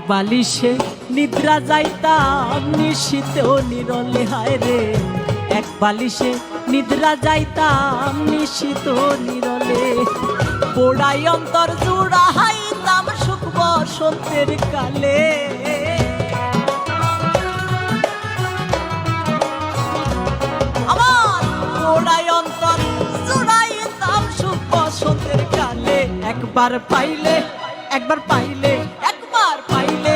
বালিশে নিদ্রা যাইতাম নিশীতেও নিরলে, হায় রে এক বালিশে নিদ্রা যাইতাম নিশীত নিরলে। পোড়াই অন্তর জুড়াইতাম সুখ বসন্তের কালে। আমার পোড়াই অন্তর জুড়াইতাম সুখ বসন্তের কালে। একবার পাইলে একবার পাইলে একবার পাইলে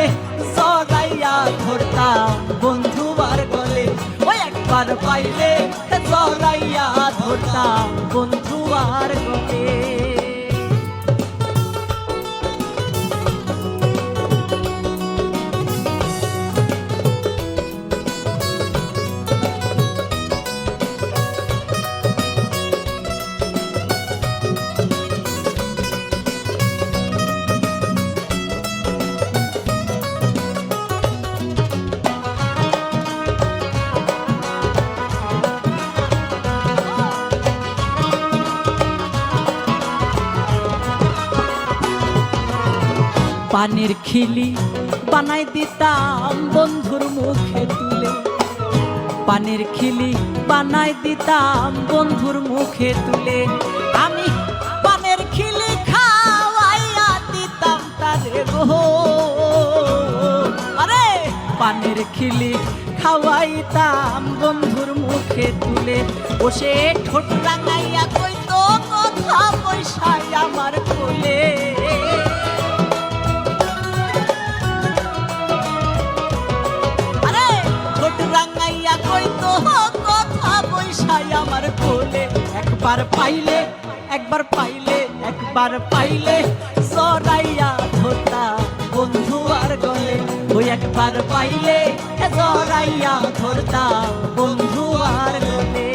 জড়াইয়া ধরতাম বন্ধু আর গলে। ওই একবার পাইলে জড়াইয়া ধরতাম বন্ধু আর গলে। পানের খিলি বানাই দিতাম বন্ধুর মুখে তুলে। পানের খিলি বানাই দিতাম বন্ধুর মুখে তুলে। আমি পানের খিলি খাওয়াইয়া দিতাম তারে গো। আরে পানের খিলি খাওয়াইতাম বন্ধুর মুখে তুলে। ও সে ঠোঁট রাঙাইয়া কইতো কথা পয়সায় আমার কোলে। আমার কোলে একবার পাইলে একবার পাইলে একবার পাইলে জড়াইয়া ধরতাম বন্ধু আর গলে। ওই একবার পাইলে জড়াইয়া ধরতাম বন্ধু আর গলে।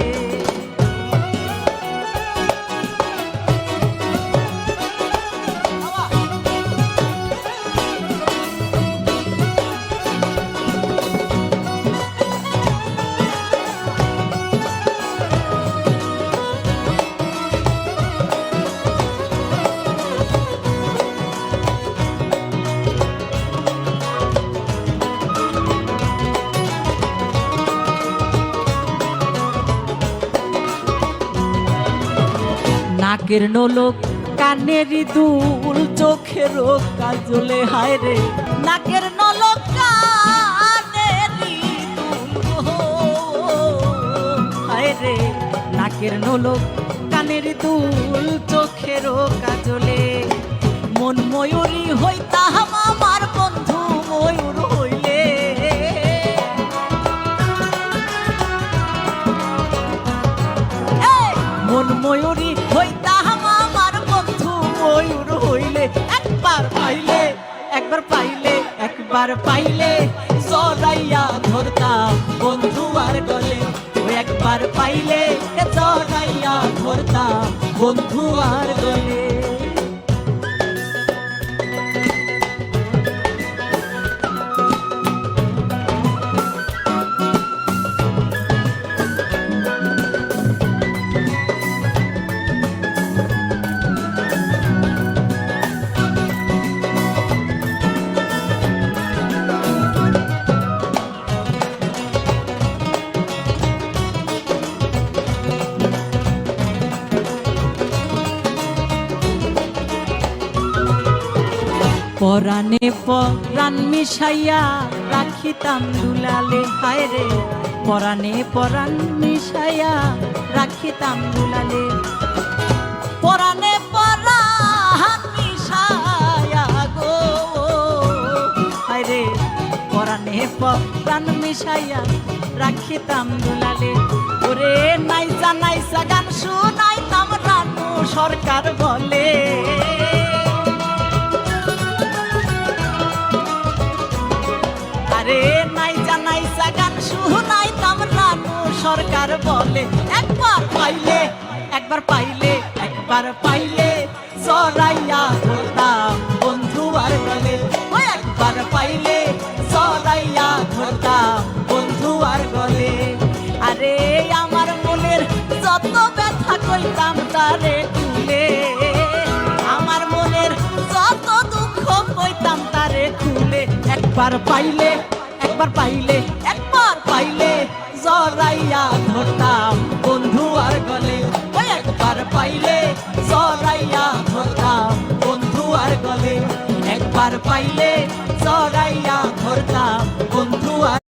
নাকের নোলক কানের দুল চোখের কাজলে, হায় রে নাকের নোলক কানের দুল, হায় রে নাকের নোলক কানের দুল চোখের কাজলে। মন ময়ূরী হইতাম আমার বন্ধু ময়ূর হইলে। মন ময়ূরী হইতাম আমার বন্ধু ময়ূর হইলে। একবার পাইলে একবার পাইলে একবার পাইলে জড়াইয়া ধরতাম বন্ধু আর গলে। ওই একবার পাইলে জড়াইয়া ধরতাম বন্ধু আর গলে। পরাণে পরাণ মিশাইয়া রাখিতাম দুলালে, হায় রে পরাণে পরাণ মিশাইয়া রাখিতাম দুলালে। পরাণে পরাণ মিশাইয়া গো, হায় রে পরাণে পরাণ মিশাইয়া রাখিতাম দুলালে। ওরে নাইসা নাইসা গান শুনাইতাম রানু সরকার বলে। আরে নাইসা নাইসা গান শুনাইতাম রানু সরকার বলে। একবার পাইলে একবার পাইলে একবার পাইলে জড়াইয়া ধরতাম বন্ধু আর গলে। ওই একবার পাইলে জড়াইয়া ধরতাম বন্ধু আর গলে। আরে আমার মনের যত ব্যথা কইতাম তারে খুলে। আমার মনের যত দুঃখ কইতাম তারে খুলে। একবার পাইলে একবার পাইলে একবার পাইলে জড়াইয়া ধরতাম বন্ধু আর গলে ওই একবার পাইলে জড়াইয়া ধরতাম বন্ধু আর গলে একবার পাইলে জড়াইয়া ধরতাম বন্ধু আর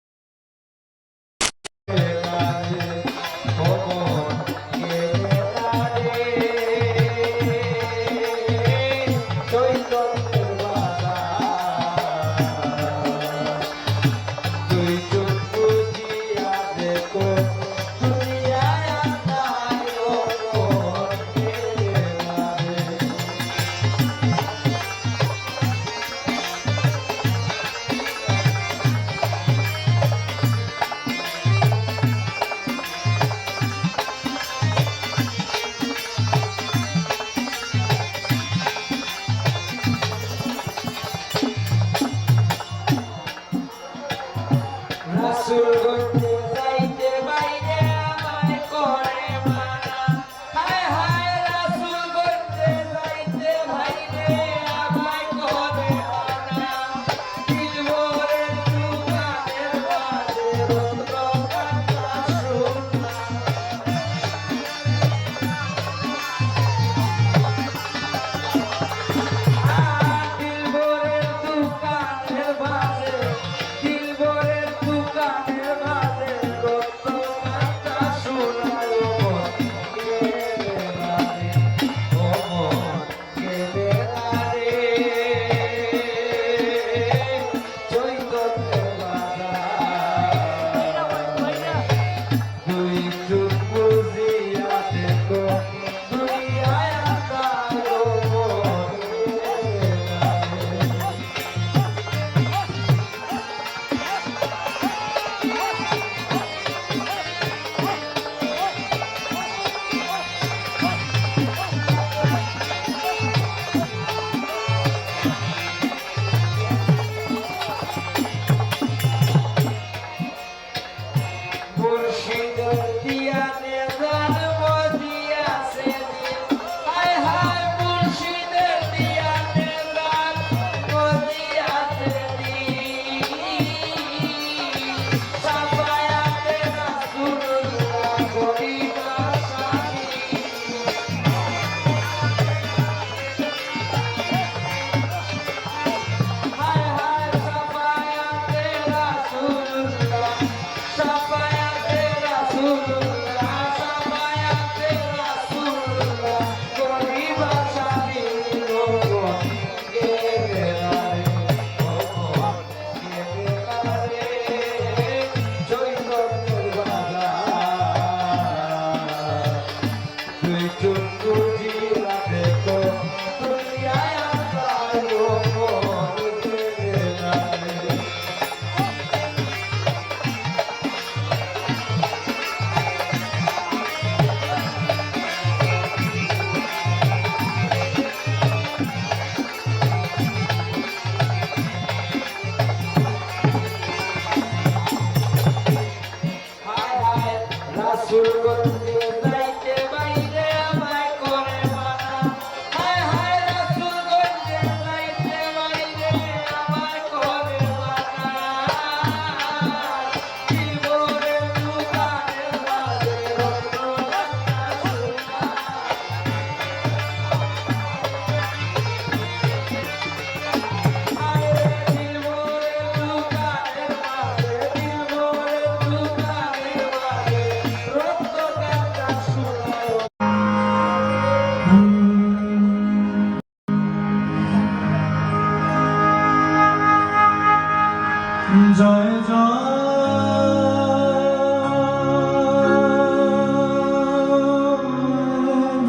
জয় জয়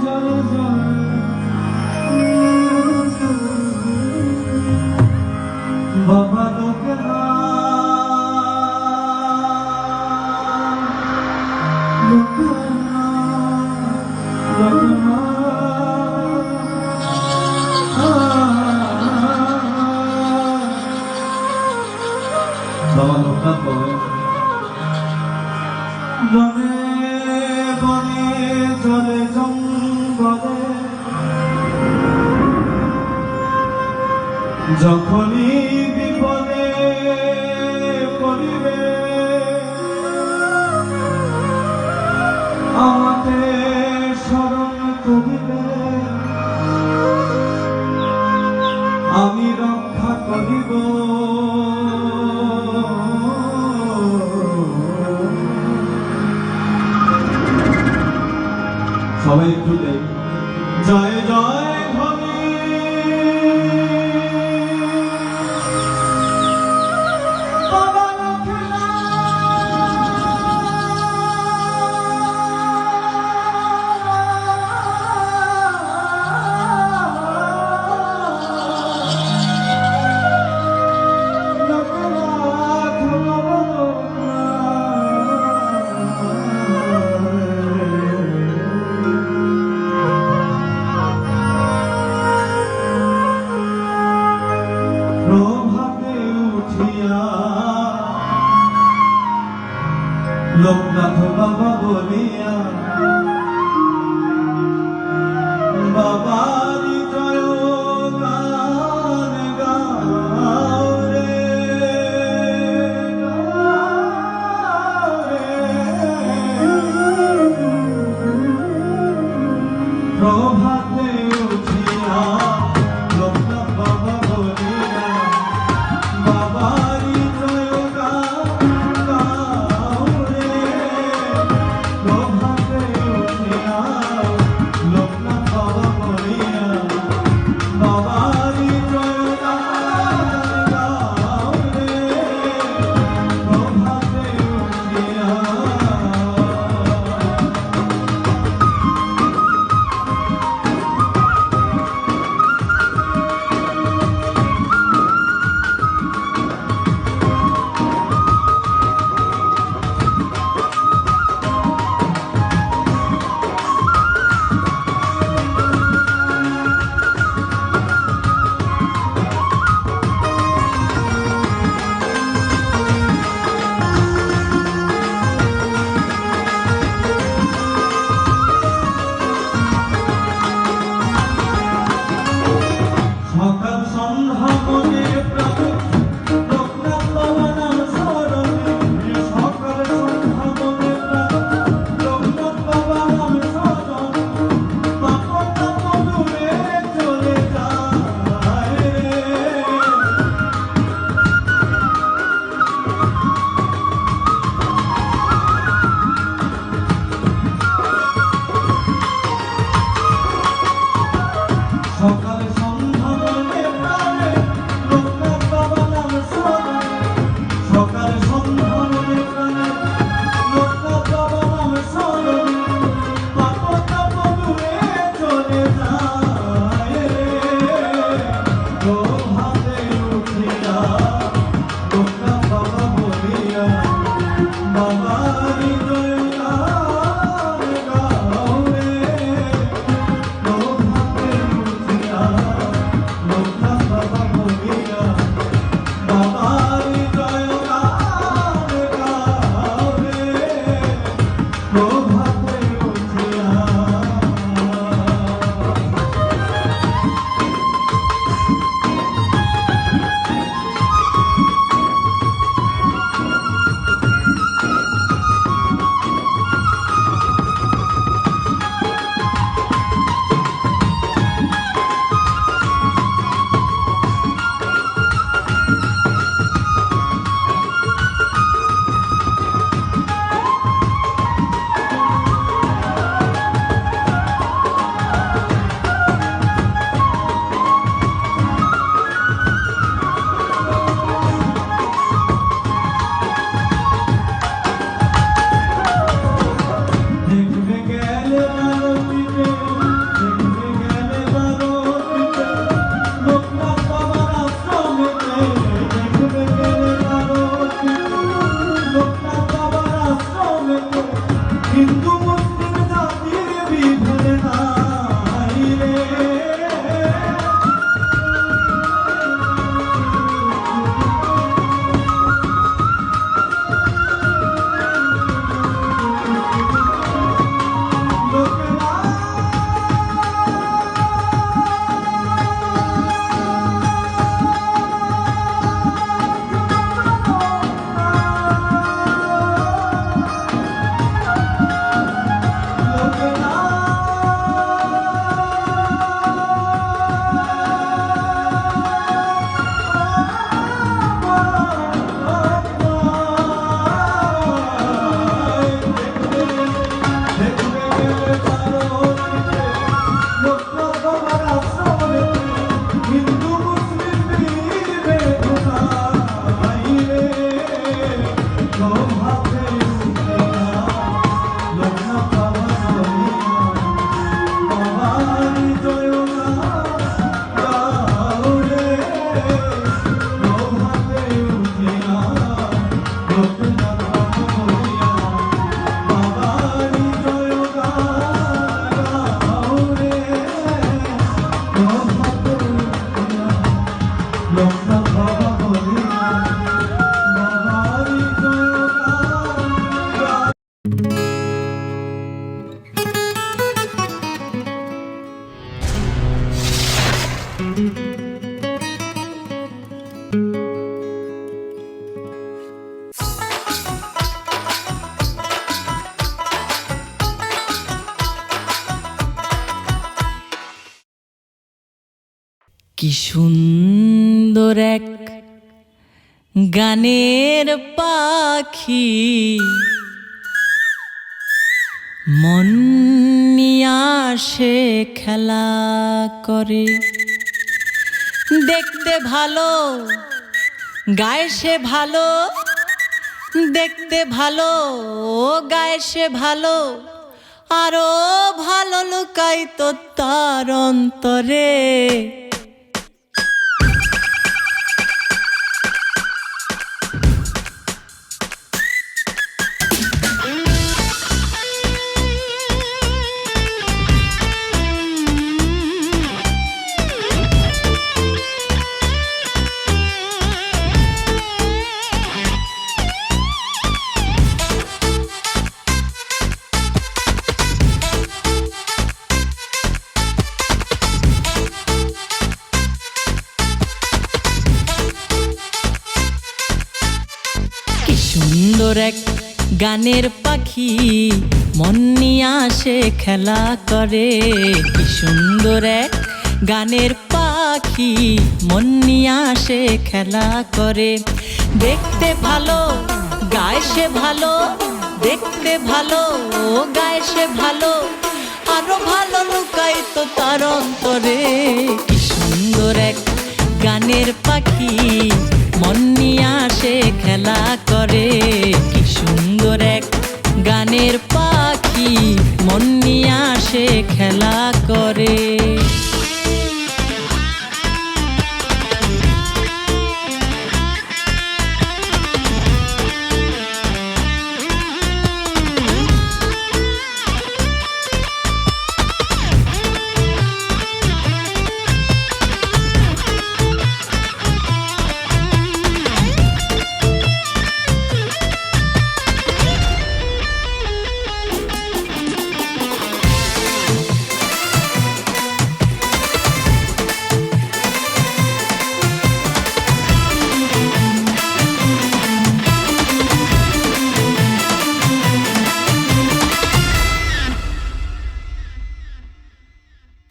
জয় জয় বাবা বনে বনে জলে জঙ্গলে যখনই বিপদে লোকনাথ বাবা বলিয়া বাবারি জয় গান গাও রে, গাও রে। প্রভাতে উঠিয়া লোকনাথ বাবা বলিয়া বাবারি জয় গান গাও রে। প্রভাতে উঠিয়া লোকনাথ বাবা বলিয়া কি সুন্দর এক গানের পাখি মন নিয়ে আসে খেলা করে। দেখতে ভালো গায়ে সে ভালো, দেখতে ভালো গায়ে সে ভালো, আরো ভালো লুকাইতো তার অন্তরে। সুন্দর এক গানের পাখি মন নিয়ে আসে খেলা করে। কি সুন্দর এক গানের পাখি মন নিয়ে আসে খেলা করে। দেখতে ভালো গায়ে সে ভালো, দেখতে ভালো গায়ে সে ভালো, আরো ভালো লুকাইতো তার অন্তরে। কি সুন্দর এক গানের পাখি মন নিয়ে আসে খেলা করে। কি সুন্দর এক গানের পাখি মন নিয়ে আসে খেলা করে।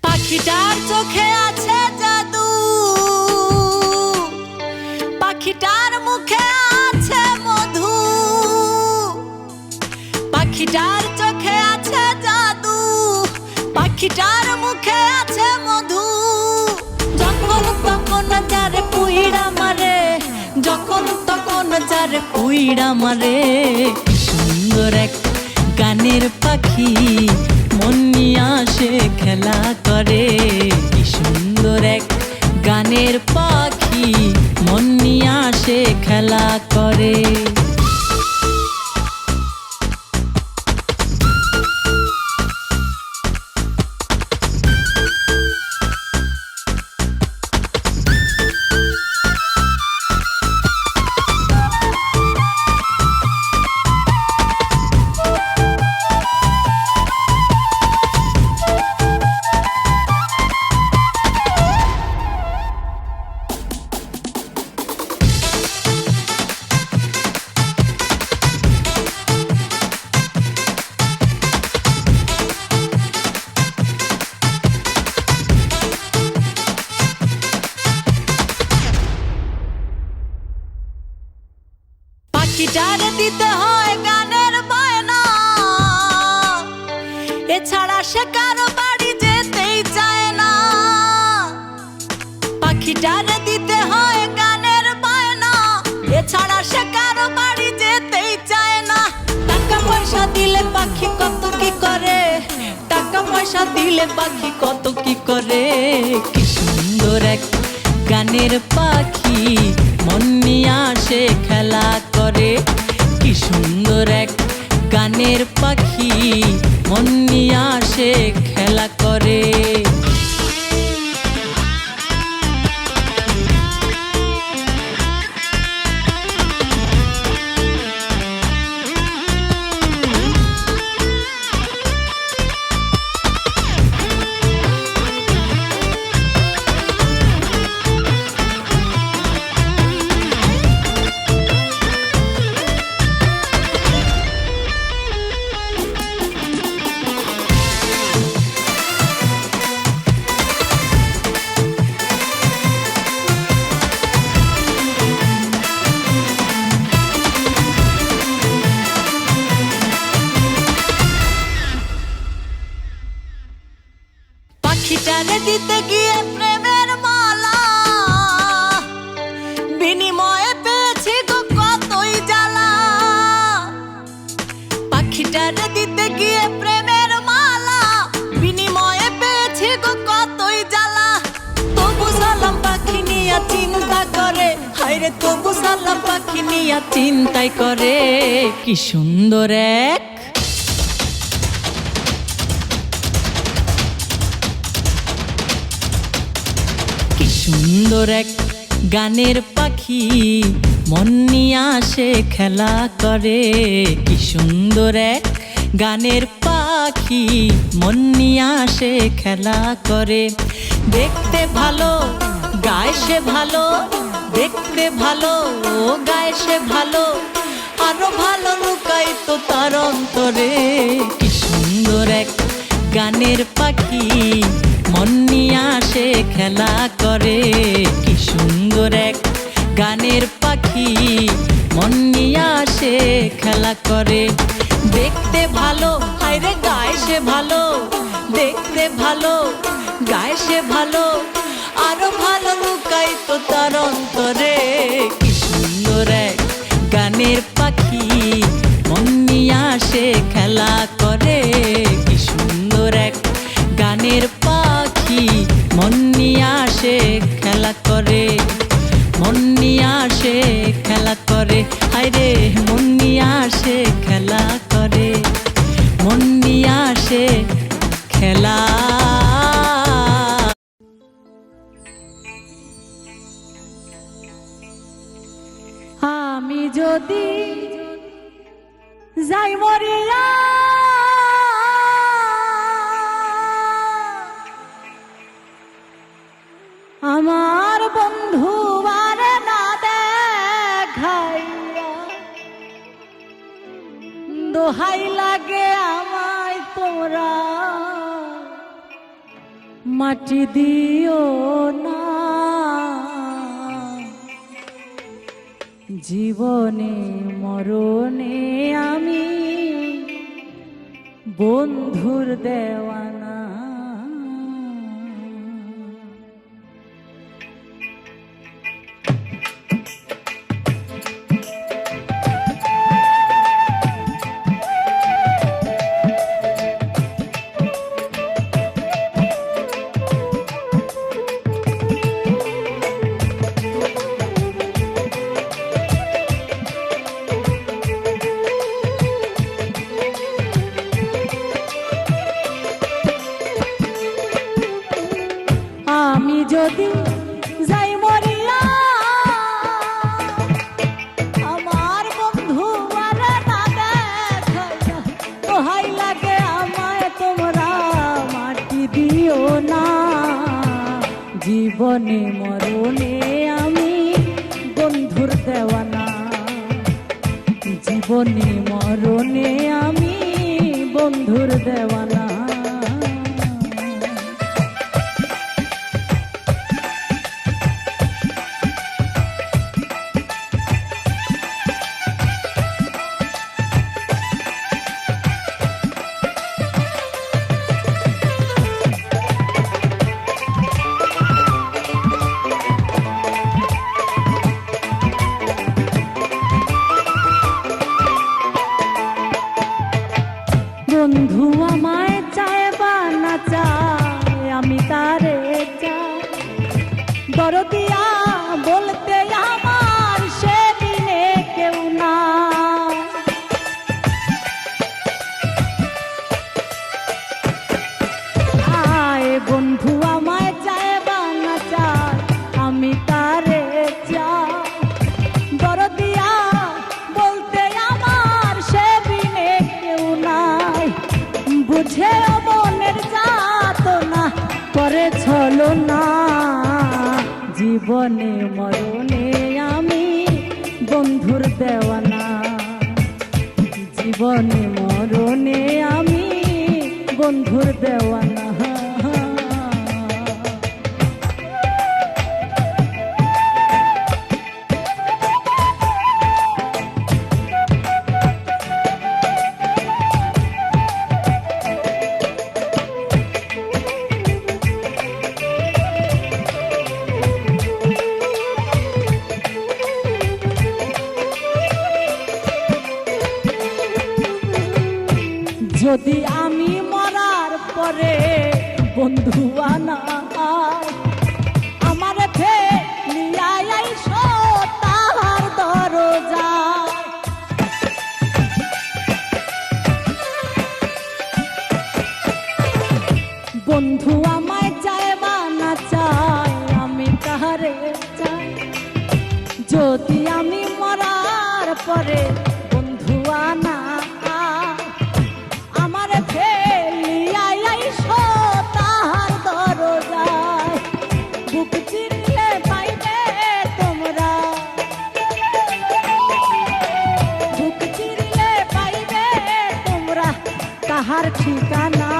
পাখিটার চোখে আছে জাদু, পাখিটার মুখে আছে মধু, পাখিটার চোখে আছে জাদু, পাখিটার মুখে আছে মধু। যখন তখন যারে পুইড়া মারে, যখন তখন যারে পুইড়া মারে। কি সুন্দর এক গানের পাখি মন নিয়ে আসে খেলা করে। কি সুন্দর এক গানের পাখি মন নিয়ে আসে খেলা করে। পাখিটারে দিতে হয় গানের বায়না, এছাড়া সে কারো বাড়ি যেতেই চায় না। পাখিটারে দিতে হয় গানের বায়না, এছাড়া সে কারো বাড়ি যেতেই চায় না। টাকা পয়সা দিলে পাখি কত কি করে, টাকা পয়সা দিলে পাখি কত কি করে। কি সুন্দর এক গানের পাখি মন নিয়ে আসে খেলা করে। কি সুন্দর এক গানের পাখি মন নিয়ে আসে খেলা করে। দিতে গিয়ে প্রেমের মালা, বিনিময়ে পেয়েছি গো কতই জ্বালা। পাখিটারে দিতে গিয়ে প্রেমের মালা, বিনিময়ে পেয়েছি গো কতই জ্বালা। তবু সালাম পাখি নিয়া চিন্তা করে, হায়রে তবু সালাম পাখি নিয়া চিন্তাই করে। কি সুন্দর এক কি সুন্দর এক গানের পাখি, মন নিয়ে আসে খেলা করে। কি সুন্দর এক গানের পাখি, মন নিয়ে আসে খেলা করে। দেখতে ভালো গায় সে ভালো, দেখতে ভালো গায় সে ভালো, আরো ভালো লুকাই তো তার অন্তরে। কি সুন্দর এক গানের পাখি, মন নিয়ে আসে খেলা করে। কি সুন্দর এক গানের পাখি, মন নিয়ে আসে খেলা করে। দেখতে ভালো হায়রে গায় সে ভালো, দেখতে ভালো গায় সে ভালো, আরো ভালো লুকাই তো তার অন্তরে। কি সুন্দর এক গানের পাখি, মন নিয়ে আসে খেলা করে। কি সুন্দর এক গানের পাখি, মন নিয়ে আসে খেলা করে। মন নিয়ে আসে খেলা করে, হায়রে মন নিয়ে আসে খেলা করে, মন নিয়ে আসে খেলা। আমি যদি যাই মরিয়া, আমার বন্ধু বারে না দেখাইয়া, দোহাই লাগে আমায় তোমরা মাটি দিও না। জীবনে মরণে আমি বন্ধুর দেওয়ানা। আমি যদি যাই মরিয়া, আমার বন্ধু আরে না দেখাইয়া, দোহাই লাগে আমায় তোমরা মাটি দিও না। জীবনে মরণে আমি বন্ধুর দেওয়ানা, জীবনে মরণে আমি বন্ধুর দেওয়ানা। বন্ধু আমায় চায় বা না চায়, আমি তারে চাই। দরদিয়া বলতে আমার সেদিনে কেউ না। আয় বন্ধু আমায় চায় বা না চায়, আমি তারে চাই। দরদিয়া বলতে আমার সেদিনে কেউ নাই। বুঝে মনের যাতনা করে ছলনা, জীবনে মরণে আমি বন্ধুর দেওয়ানা। জীবনে মরণে আমি বন্ধুর দেওয়ানা। যদি আমি মরার পরে বন্ধু আনা আমার ফেলিয়াই আইসো তাহার দরজায়। বন্ধু আমায় চায় বা না চায় আমি তাহারে চাই। যদি আমি মরার পরে বন্ধু আনা আমার ফেলিয়াই আইসো তাহার দরজায়। বুক চিরলে পাইবে তোমরা, বুক চিরলে পাইবে তোমরা তাহার ঠিকানা।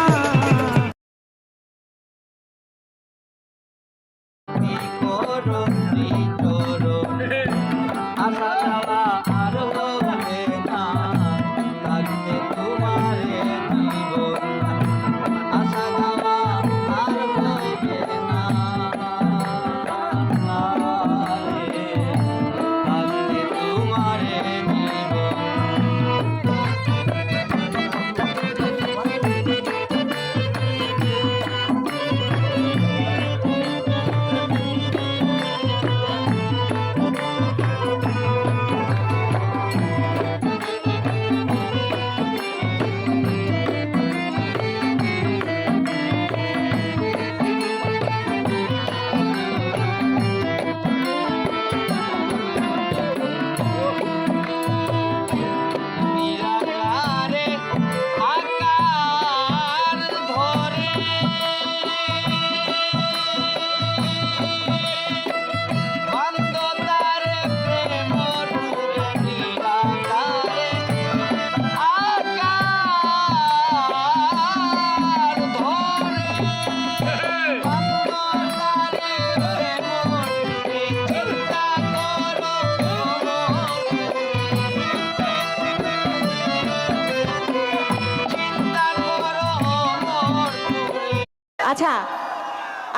আচ্ছা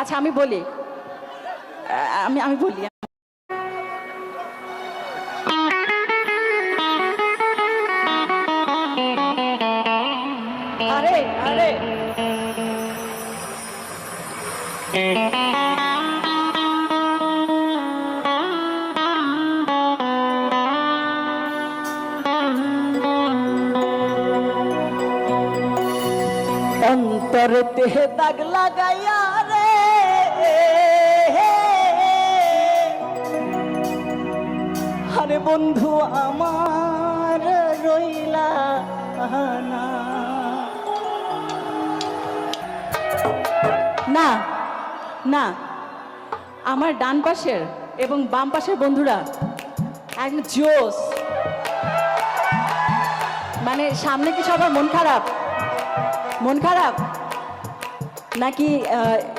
আচ্ছা আমি বলি, আমি বলি। আরে আরে অন্তরতে দাগ লাগাইয়া রে আরে বন্ধু আমার রইলা না। না না আমার ডান পাশের এবং বাম পাশের বন্ধুরা একদম জোস। মানে সামনে কি সবার মন খারাপ? মন খারাপ নাকি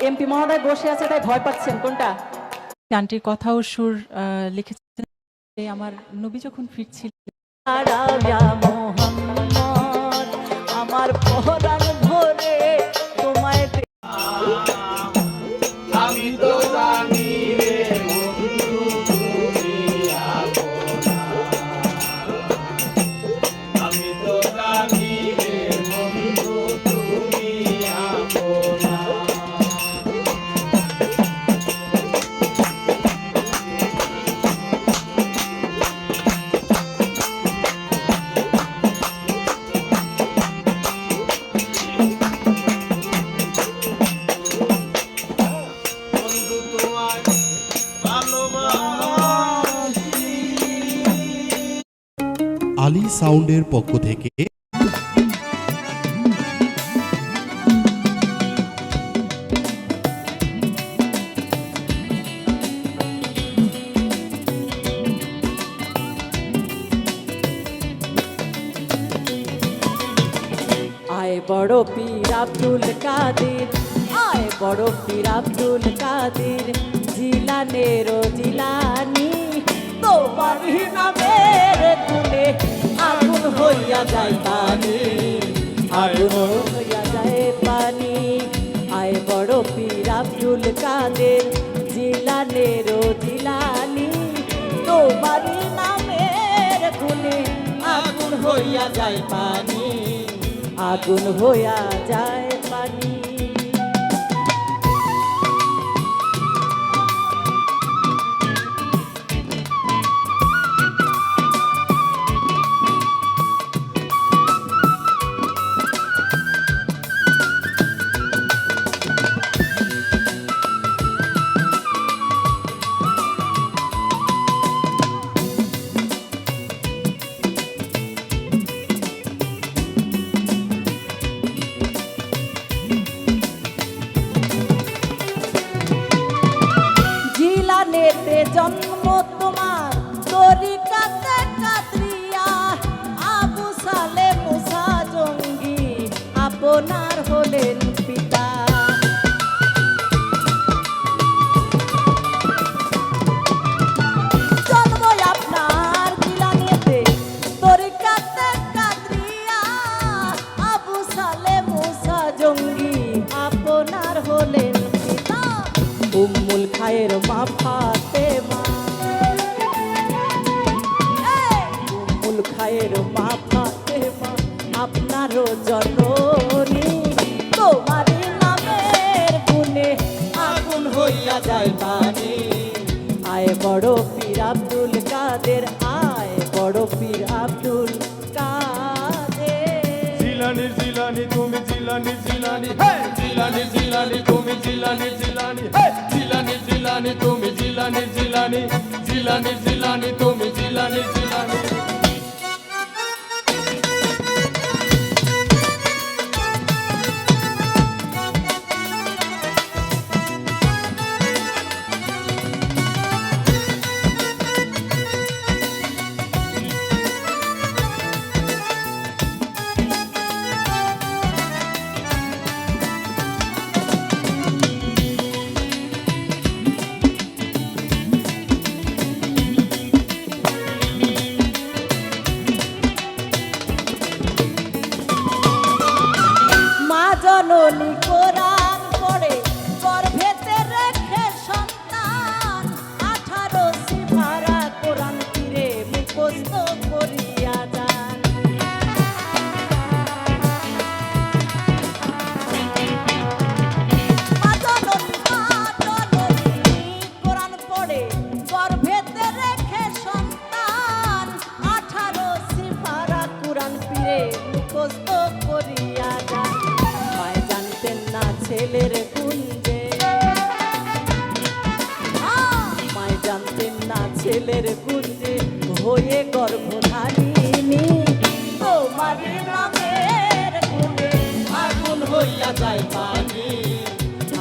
এমপি মহোদয় বসে আছে তাই ভয় পাচ্ছেন? কোনটা? গানটির কথা ও সুর লিখেছেন আমার নবী যখন ফিরছিল। আমার পরাণ ভরে তোমায় আমি তো জানি রে বন্ধু তুমি আপনা, আমি তো জানি রে বন্ধু তুমি আপনা। আলী সাউন্ডের পক্ষ থেকে আয় বড় পীর আব্দুল কাদের, আয় বড় পীর আব্দুল কাদের, জিলানের জিলানি তোমার নামের কুলে আগুন হইয়া যায় পানি, আগুন হইয়া যায় পানি। আয় বড় পীর আব্দুল কাদের, জিলানের জিলানি তোমার নামের কুলে আগুন হইয়া যায় পানি। আগুন হইয়া যায় পানি। জিলানেতে জন্ম তোমার তরিকাতে কাদরিয়া, আবু সালে মুসা জঙ্গি আপনার হলেন পিতা। জন্ম আপনার জিলানেতে তরিকাতে কাদরিয়া, আবু সালে মুসা জঙ্গি আপনার হলেন পিতা। উম্মুল খায়ের মা ফাতেমা, উম্মুল খায়ের মা ফাতেমা আপনারও জননী। তোমার নামের গুণে আগুন হইয়া যায় পানি। আয় বড় পীর আব্দুল কাদের, আয় বড় পীর আব্দুল কাদের। জিলানি জিলানি তুমি জিলানি জিলানি, হে জিলানি জিলানি তুমি জিলানি জিলানি, হে জিলানি জিলানি তুমি জিলানি জিলানি, জিলানি জিলানি তুমি জিলানি জিলানি। জননী কোরআন পড়ে গর্ভেতে রেখে সন্তান, 18 সিফারা কোরআন তীরে মুখস্থ করিয়া যান। মা জননী কোরআন পড়ে গর্ভেতে রেখে সন্তান, 18 সিফারা কোরআন তীরে মুখস্থ করিয়া যান। ছেলের কুঞ্জে মায় জানতেন না ছেলের কুঞ্জে হয়ে গর্ভধারিণী। তোমার নামের গুণে আগুন হইয়া যায় পানি।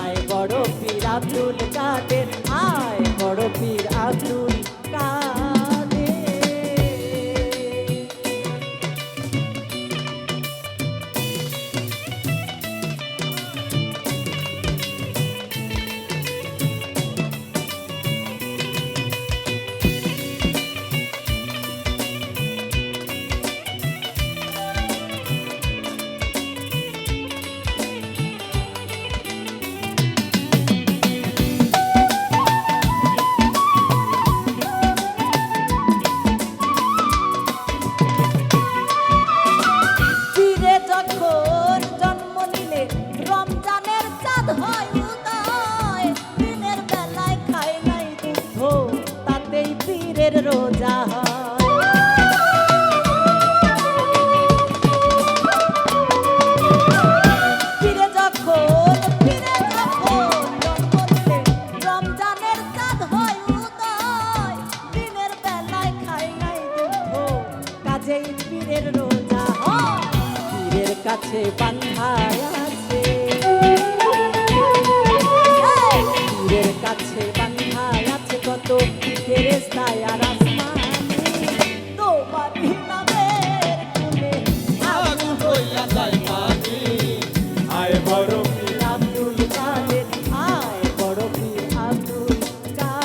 আয় বড় পীর আব্দুল কাদের, আয় বড় পীর আব্দুল কাদের। রোজা ফিরে যখন রমজানের চাঁদ হয় উদয়, দিনের বেলায় খাই নাই দুঃখ কাজেই পীরের রোজা হয়। পীরের কাছে বান্ধায় আছে, পীরের কাছে বান্ধায় আছে কত ফেরেশতায় আর আসমানি। তোমার নামের গুণে আগুন হইয়া যায় পানি। আয় বড় পীর আব্দুল কাদের, আয় বড় পীর আব্দুল কাদের।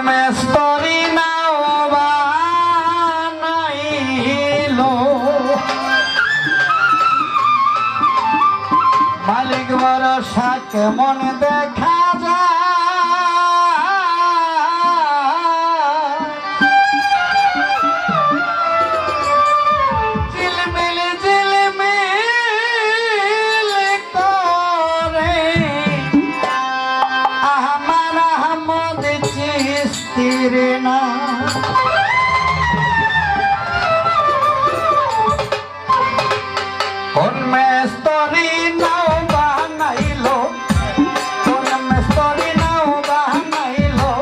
মেস্তরি নাও বানাইলো মালিক ভরসা কেমন দেখা যায় ঝিলমিল ঝিলমিল করে আহমার আহমদ চিস্তির না কোন মেস্তরি নাও বানাইলো কোন মেস্তরি নাও বানাইলো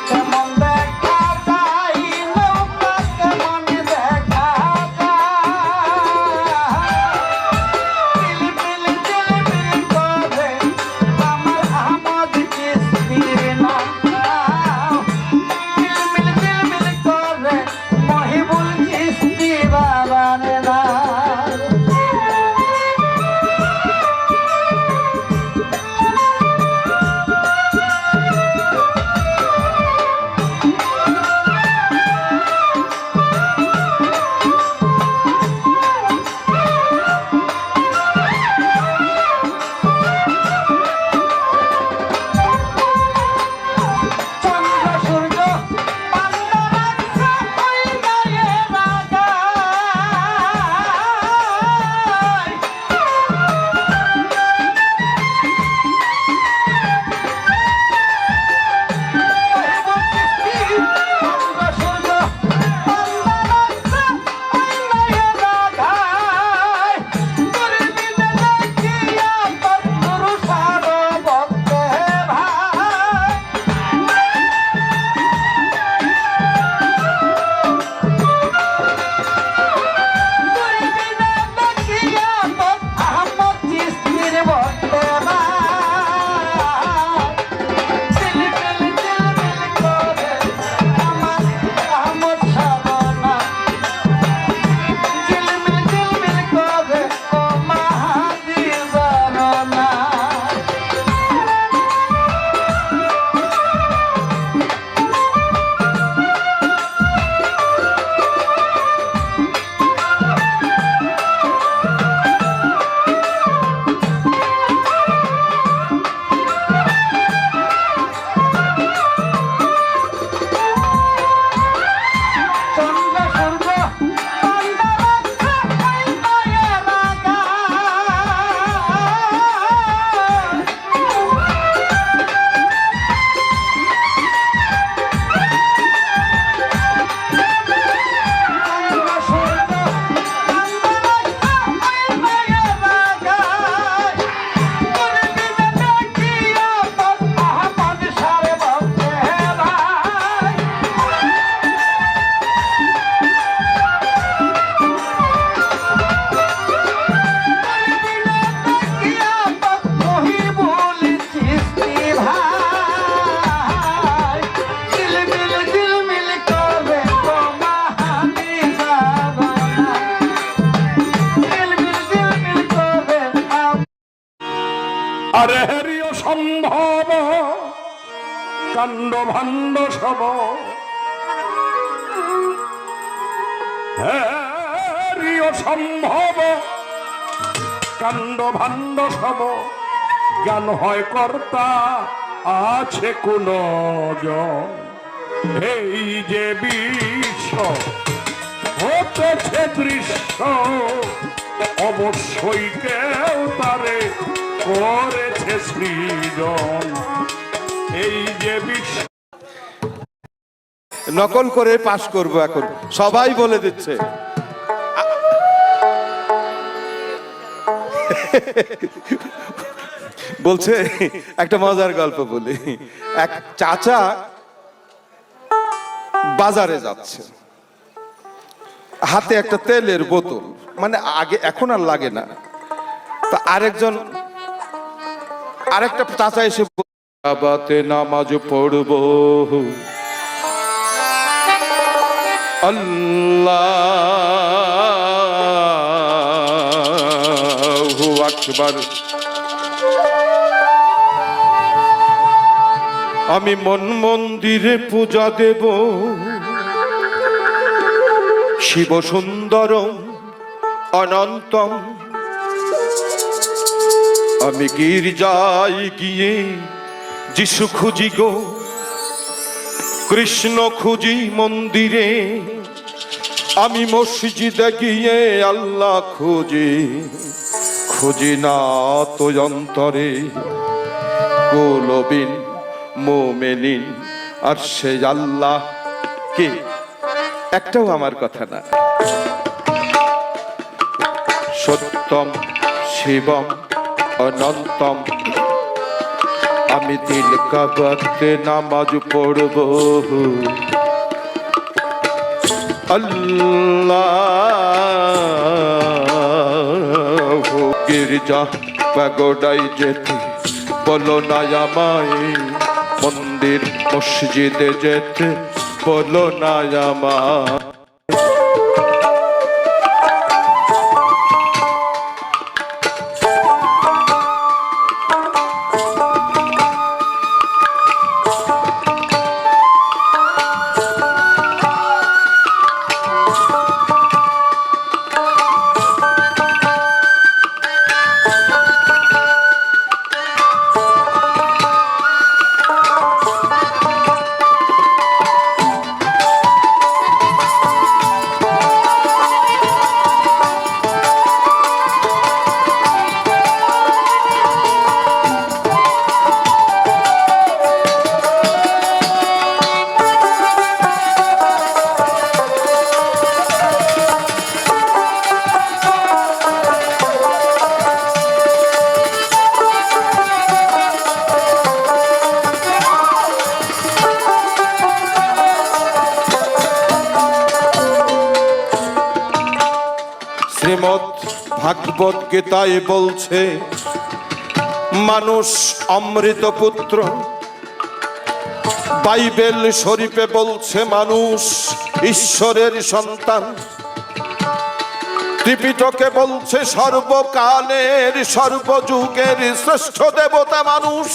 কেমন দেখা যায় নৌকা কেমন দেখা যায় ঝিলমিল ঝিলমিল করে আমার আহমদ চিস্তির না ঝিলমিল ঝিলমিল করে মহিবুল চিস্তি বাবার না চন্দ্র সূর্য পান্ডরাক্ষা ওই গায়ে রাগায় চন্দ্র সূর্য পান্ডরাক্ষা ওই গায়ে রাগায় দুর্বিনে দেখিয়া বন্ধুর সারবতে ভাই দুর্বিনে দেখিয়া আহমদ চিস্তির বতে ভাই ঝিলমিল ঝিলমিল করে আমার আহমদ সাধনা ঝিলমিল ঝিলমিল করে ও মাহাদি জানা চন্দ্র সূর্য পান্ডরাক্ষা ওই গায়ে রাগায় চন্দ্র সূর্য পান্ডরাক্ষা ওই গায়ে রাগায় দুর্বিনে দেখিয়া আহমদ সারবতে ভাই মহিবুল চিস্তি ভাই ঝিলমিল ঝিলমিল করে মাহাদি জানা ঝিলমিল ঝিলমিল করে আরে হেরিও সম্ভব কাণ্ড ভাণ্ড সব হেরিও সম্ভব কাণ্ড ভাণ্ড সব জ্ঞান হয় কর্তা আছে কোন জন এই যে বিশ্ব হতেছে দৃশ্য অবশ্যই কেউ তারে করেছে সৃজন এই যে বিশ্ব নকল করে পাশ করব এখন সবাই বলে দিচ্ছে বলছে একটা মজার গল্প বলি এক চাচা বাজারে যাচ্ছে হাতে একটা তেলের বোতল মানে আগে এখন আর লাগে না তা আরেকটা চাচা এসে কাবাতে নামাজ পড়বো, আল্লাহু আকবার। আমি মন মন্দিরে পূজা দেব, শিব সুন্দরম অনন্তম। আমি গির্জায় গিয়ে যিশু খুঁজি গো, কৃষ্ণ খুঁজি মন্দিরে। আমি মসজিদে গিয়ে আল্লাহ খুঁজি, খুঁজি না তো অন্তরে। কুলবিন মুমিনিন আর সে আল্লাহ কে, একটাও আমার কথা না। সত্যম শিবম অনন্তম। আমি দিল কাবাতে নামাজ পড়ব, আল্লাহ। গির্জা পাগোডায় যেতে বলো না আমায়, মন্দির মসজিদে যেতে বলো না আমায়। শ্রীমদ্ ভাগবত গীতায় বলছে মানুষ অমৃত পুত্র। বাইবেল শরীফে বলছে মানুষ ঈশ্বরের সন্তান। ত্রিপিটকে বলছে সর্বকালের সর্বযুগের শ্রেষ্ঠ দেবতা মানুষ।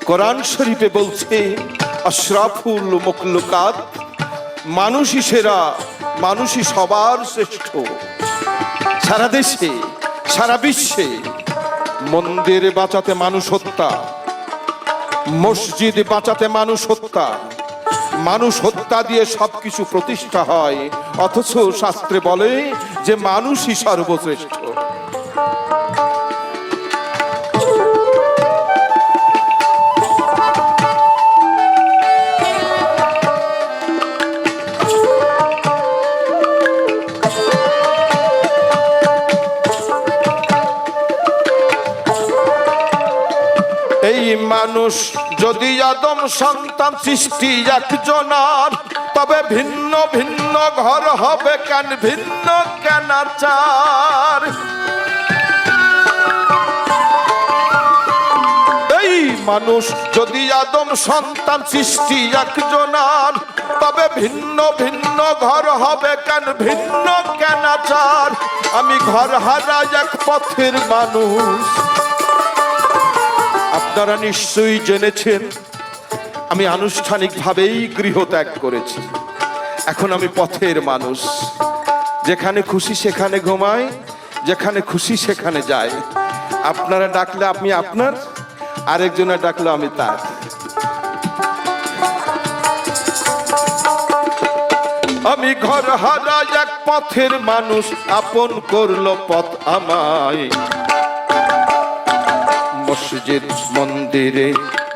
কোরআন শরীফে বলছে আশরাফুল মখলুকাত, মানুষই সেরা, মানুষই সবার শ্রেষ্ঠ। সারা দেশে সারা বিশ্বে মন্দির বাঁচাতে মানুষ হত্যা, মসজিদ বাঁচাতে মানুষ হত্যা, মানুষ হত্যা দিয়ে সবকিছু প্রতিষ্ঠা হয়। অথচ শাস্ত্রে বলে যে মানুষই সর্বশ্রেষ্ঠ। এই মানুষ যদি আদম সন্তান সৃষ্টি একজনার, তবে ভিন্ন ভিন্ন ঘর হবে কেন, ভিন্ন কেন আচার। এই মানুষ যদি আদম সন্তান সৃষ্টি একজনার, তবে ভিন্ন ভিন্ন ঘর হবে কেন, ভিন্ন কেন আচার। আমি ঘর হারা এক পথের মানুষ। আপনারা নিশ্চয়ই জেনেছেন আমি আনুষ্ঠানিকভাবেই গৃহত্যাগ করেছি। এখন আমি পথের মানুষ। যেখানে খুশি সেখানে ঘুমাই, যেখানে খুশি সেখানে যাই। আপনারা ডাকলে আমি আপনার, আরেকজনে ডাকলে আমি তার। আমি ঘর হারা এক পথের মানুষ, আপন করলো পথ আমায়। মসজিদ মন্দিরে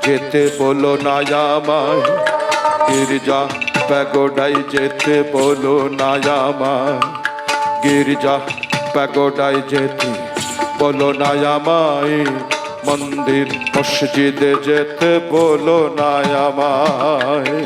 যেতে বলো না আমায়, গির্জা প্যাগোডায় যেতে বলো না আমায়। গির্জা প্যাগোডায় যেতে বলো না আমায়, মন্দির মসজিদে যেতে বলো না আমায়।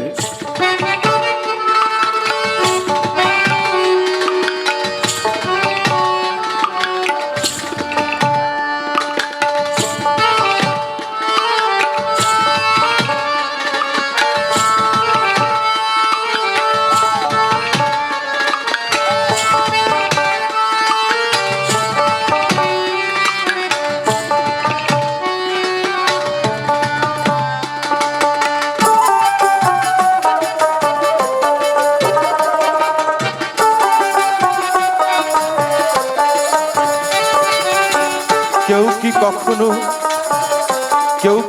কেউ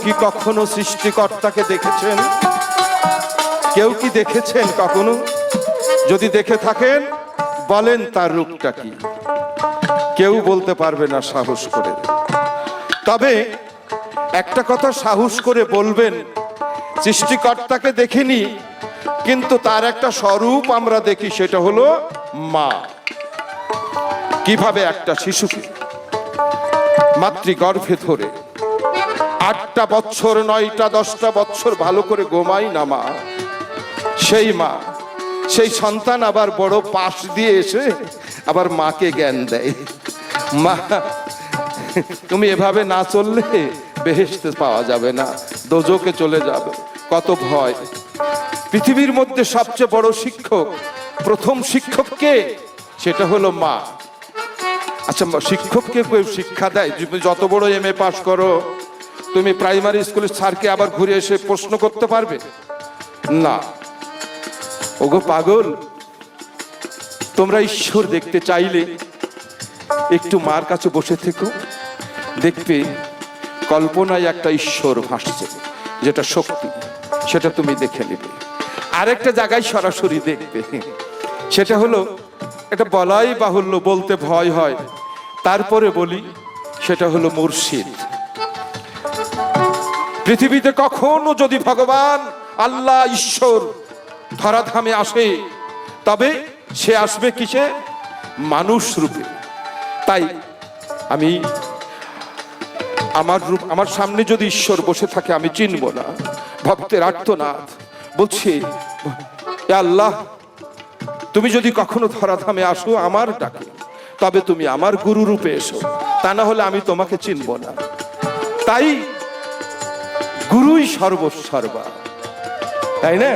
কি কখনো সৃষ্টিকর্তাকে দেখেছেন? কেউ কি দেখেছেন কখনো? যদি দেখে থাকেন বলেন তার রূপটা কি? কেউ বলতে পারবে না সাহস করে। তবে একটা কথা সাহস করে বলবেন, সৃষ্টিকর্তাকে দেখিনি কিন্তু তার একটা স্বরূপ আমরা দেখি, সেটা হলো মা। কিভাবে একটা শিশুকে মাতৃগর্ভে ধরে 8টা বছর 9টা 10টা বছর ভালো করে ঘুমায় না মা, সেই মা সেই সন্তান আবার বড় পাশ দিয়ে এসে আবার মাকে জ্ঞান দেয়, মা তুমি এভাবে না চললে বেহেশতে পাওয়া যাবে না, দোজখে চলে যাবে। কত ভয়! পৃথিবীর মধ্যে সবচেয়ে বড় শিক্ষক, প্রথম শিক্ষক কে? সেটা হলো মা। আচ্ছা, শিক্ষককে কেউ শিক্ষা দেয়? যত বড় MA পাস করো তুমি প্রাইমারি স্কুলের স্যারকে আবার ঘুরে এসে প্রশ্ন করতে পারবে না। ওগো পাগল, তোমরা ঈশ্বর দেখতে চাইলে একটু মার কাছে বসে থেকো, দেখবে কল্পনায় একটা ঈশ্বর ভাসছে, যেটা শক্তি, সেটা তুমি দেখে নেবে। আরেকটা জায়গায় সরাসরি দেখবে, সেটা হলো, এটা বলাই বাহুল্য, বলতে ভয় হয়, তারপরে বলি, সেটা হলো মুর্শিদ। পৃথিবীতে কখনো যদি ভগবান আল্লাহ ঈশ্বর ধরাধামে আসে, তবে সে আসবে কিসে? মানুষ রূপে। তাই আমি আমার সামনে যদি ঈশ্বর বসে থাকে আমি চিনব না। ভক্তের আর্তনাদ, বলছি এ আল্লাহ, তুমি যদি কখনো ধরাধামে আসো আমার ডাকে, তবে তুমি আমার গুরু রূপে এসো, তা না হলে আমি তোমাকে চিনব না। তাই গুরুই সর্বসর্বা, তাই না?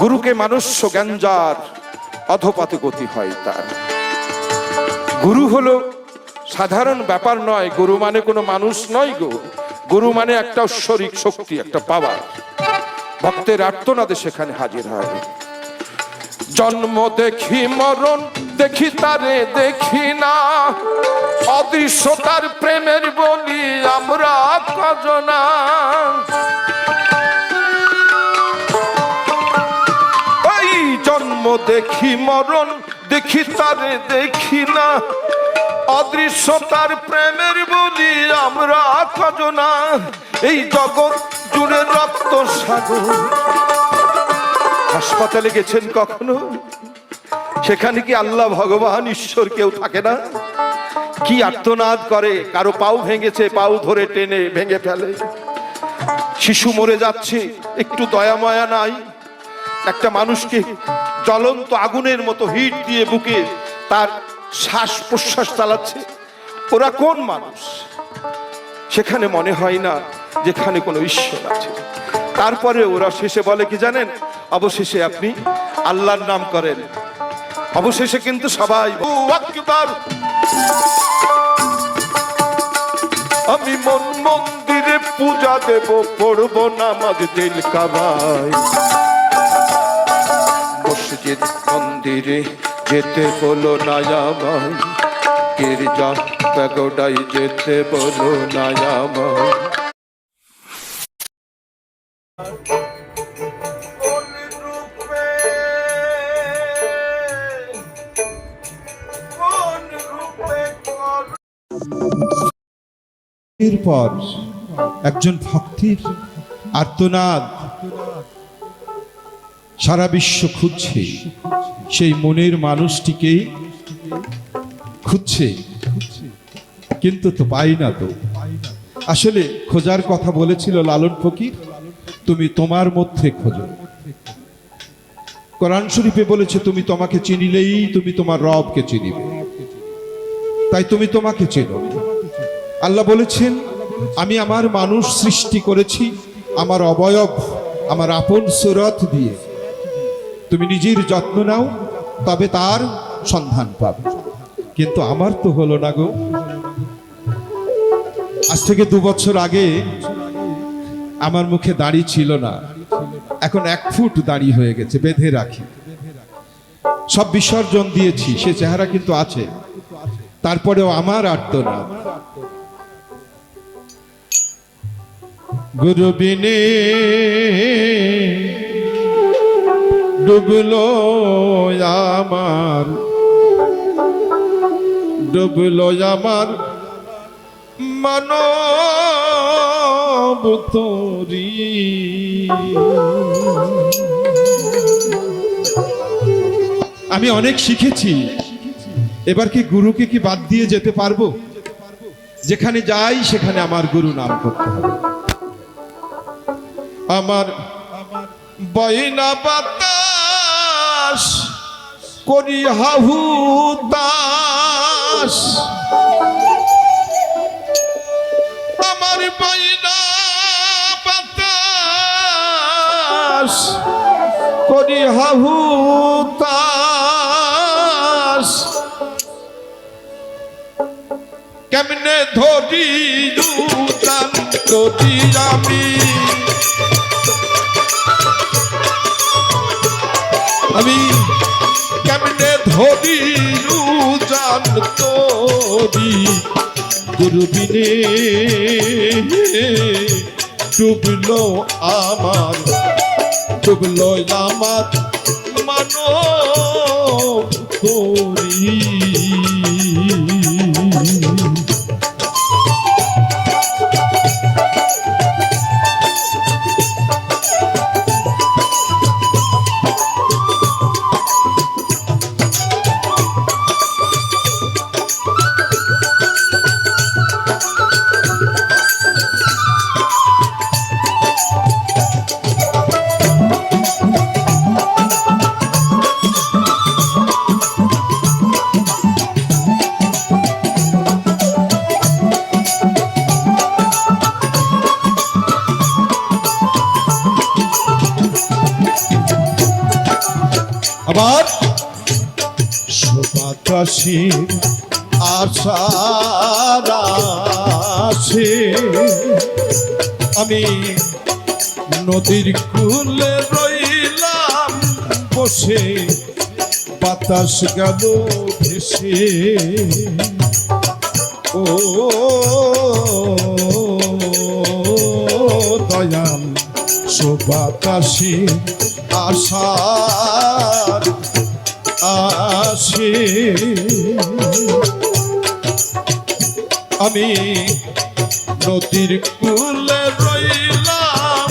গুরুকে মানুষ জ্ঞানজার অধপাতে গতি হয় তার। গুরু হলো সাধারণ ব্যাপার নয়, গুরু মানে কোনো মানুষ নয় গো, গুরু মানে একটা ঐশ্বরিক শক্তি, একটা পাওয়ার। ভক্তের আর্তনাদে সেখানে হাজির হয়। জন্ম দেখি মরণ দেখি তারে দেখি না, অদৃশ্য তার প্রেমের বলি আমরা কজনা। এই জন্ম দেখি মরণ দেখি তারে দেখি না, অদৃশ্য তার প্রেমের বলি আমরা কজনা। এই জগৎ জুড়ে রক্ত সাগর। হাসপাতালে গেছেন কখনো? সেখানে কি আল্লাহ ভগবান ঈশ্বর কেউ থাকে না? কি আর্তনাদ করে! কারো পাও ভেঙেছে, পাও ধরে টেনে ভেঙে ফেলে। শিশু মরে যাচ্ছে, একটু দয়া মায়া নাই। একটা মানুষকে জ্বলন্ত আগুনের মতো হিট দিয়ে বুকে তার শ্বাস প্রশ্বাস চালাচ্ছে, ওরা কোন মানুষ? সেখানে মনে হয় না যেখানে কোনো ঈশ্বর আছে। তারপরে ওরা শেষে বলে কি জানেন? অবশেষে আপনি আল্লাহর নাম করেন। অবশেষে কিন্তু সবাই আমি মন মন্দিরে পূজা দেব, পড়ব নামাজ দিল কাবায়। মসজিদ মন্দিরে যেতে বলো না আমায়, গির্জা প্যাগোডায় যেতে বলো না আমায়। এরপর একজন ভক্তির আর্তনাদ, সারা বিশ্ব খুঁজছে, সেই মনের মানুষটিকে খুঁজছে, কিন্তু তো পাই না। তো আসলে খোঁজার কথা বলেছিল লালন ফকির, তুমি তোমার মধ্যে খোঁজো। কোরআন শরীফে বলেছে তুমি তোমাকে চিনিলেই তুমি তোমার রবকে চিনিবে। তাই তুমি তোমাকে চেনো। আল্লাহ বলেছেন আমি আমার মানুষ সৃষ্টি করেছি আমার অবয়ব, আমার আপন সুরত দিয়ে। তুমি নিজের যত্ন নাও, তবে তার সন্ধান পাবে। কিন্তু আমার তো হলো না গো। আজ থেকে 2 বছর আগে আমার মুখে দাড়ি ছিল না, এখন 1 ফুট দাড়ি হয়ে গেছে, বেঁধে রাখি। সব বিসর্জন দিয়েছি, সে চেহারা কিন্তু আছে, তারপরেও আমার আর্তনাদ, গুরু বিনে ডুবলো আমার, ডুবলো আমার মানব তরি। আমি অনেক শিখেছি, এবার কি গুরুকে কি বাদ দিয়ে যেতে পারবো? যেখানে যাই সেখানে আমার গুরু নাম করতে হবে। আমার বয়না বাতাস করি হাহু তাস, আমার বয়না বাতাস করি হাহু তাস, কেমনে ধরি দুতান ধরি আমি কেমনে ধরি রুজান তোরি, গুরু বিনে ডুবলো আমার, ডুবলো আমার মানব তোরি। আবার সুবাতাসীর আশার আছে, আমি নদীর কূলে রইলাম বসে, বাতাস গেল ভেসে। ও দয়াল সুবাতাসীর আশার আসে, আমি নদীর কূলে রইলাম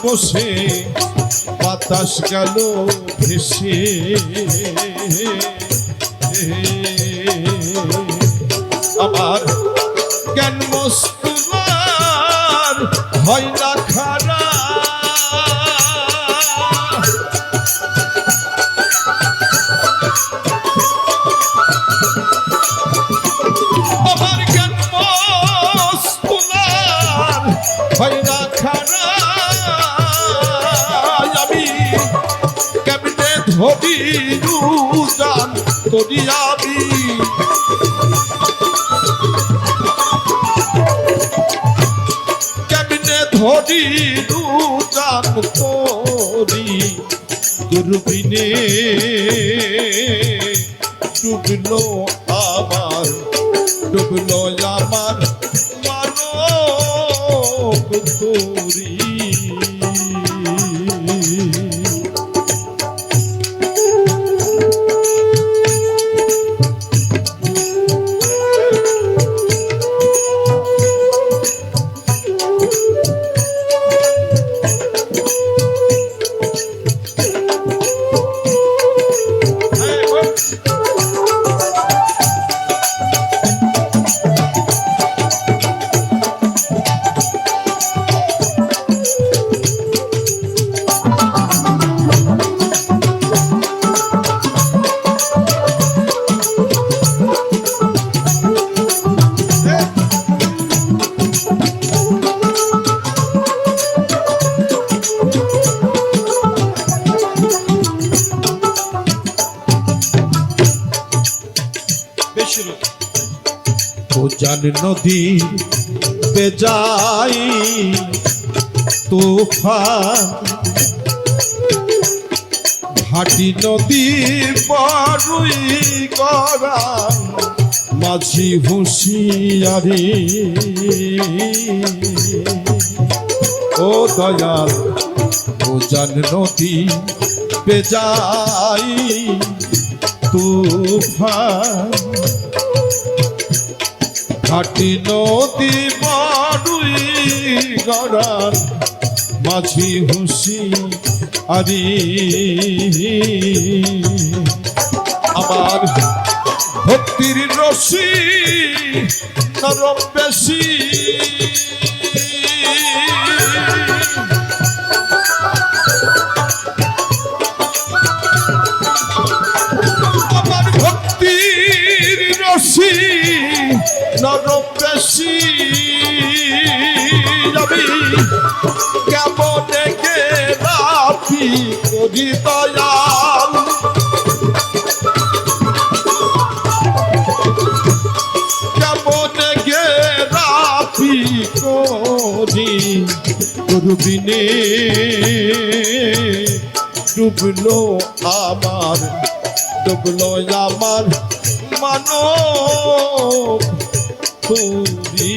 বসে, বাতাস গেল ভেসে। আমার জ্ঞান মস্তুলার হয় না খারা, আমার জ্ঞান মস্তুলার হয় না খারা, আমি কেমনে ধরি রুজান করি আমি, কেমনে ধরি রুজান করি, গুরু বিনে ডুবলো আমার, ডুবলো আমার মানব তরি। উজান নদী বেজাই তুফান, ভাটি নদী বড়ই গরান, মাঝি হুঁশিয়ারি ও দয়াল ও জান নদী বেজাই তুফান ঘাটি নদী বাড়ুই গড়ান মাঝি হুঁশিয়ারি আমার ভক্তির রশি নরম বেশি আমার ভক্তির রশি নরম বেশি আমি কেমনে গে রাখি করি দয়াল কেমনে গে রাখি করি দুর্বিনে ডুবলো আমার মানব তুরি